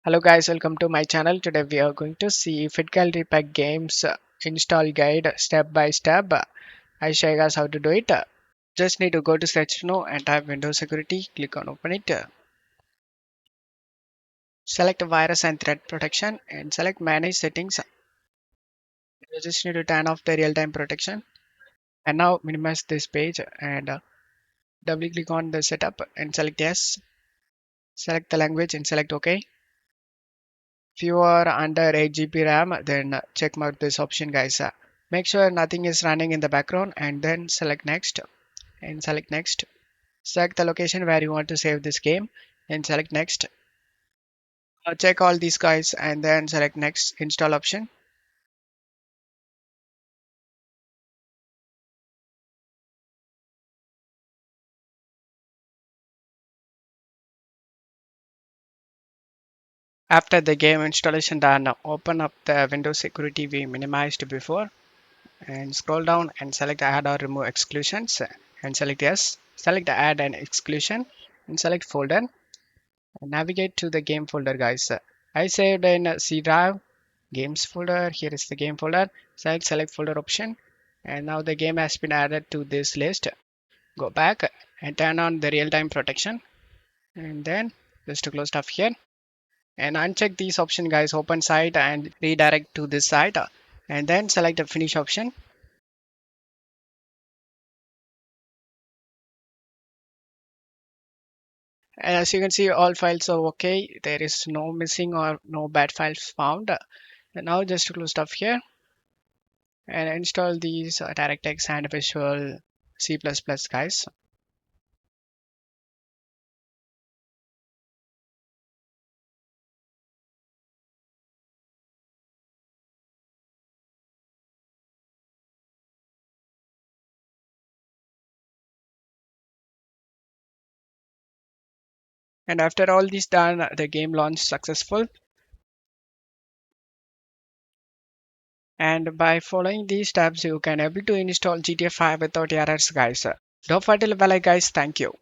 Hello guys, welcome to my channel. Today we are going to see FitGirl Repack games install guide step by step. I show you guys how to do it. Just need to go to search now and type Windows Security. Click on open it. Select virus and threat protection and select manage settings. You just need to turn off the real-time protection. And now minimize this page and double click on the setup and select yes. Select the language and select OK. If you are under 8 GB RAM, then check mark this option, guys. Make sure nothing is running in the background and then select next and select next. Select the location where you want to save this game and select next. Check all these guys and then select next install option. After the game installation done, open up the Windows security we minimized before and scroll down and select add or remove exclusions and select yes. Select add and exclusion and select folder. Navigate to the game folder, guys. I saved in C drive games folder. Here is the game folder. Select folder option and now the game has been added to this list. Go back and turn on the real-time protection and then just to close stuff here and uncheck these option, guys. Open site and redirect to this site and then select the finish option. And as you can see, all files are okay. There is no missing or no bad files found. And now just to close stuff here and install these DirectX and Visual C++, guys. And after all this done, the game launched successful. And by following these steps, you can able to install GTA 5 without errors, guys. Don't forget to leave a like, guys. Thank you.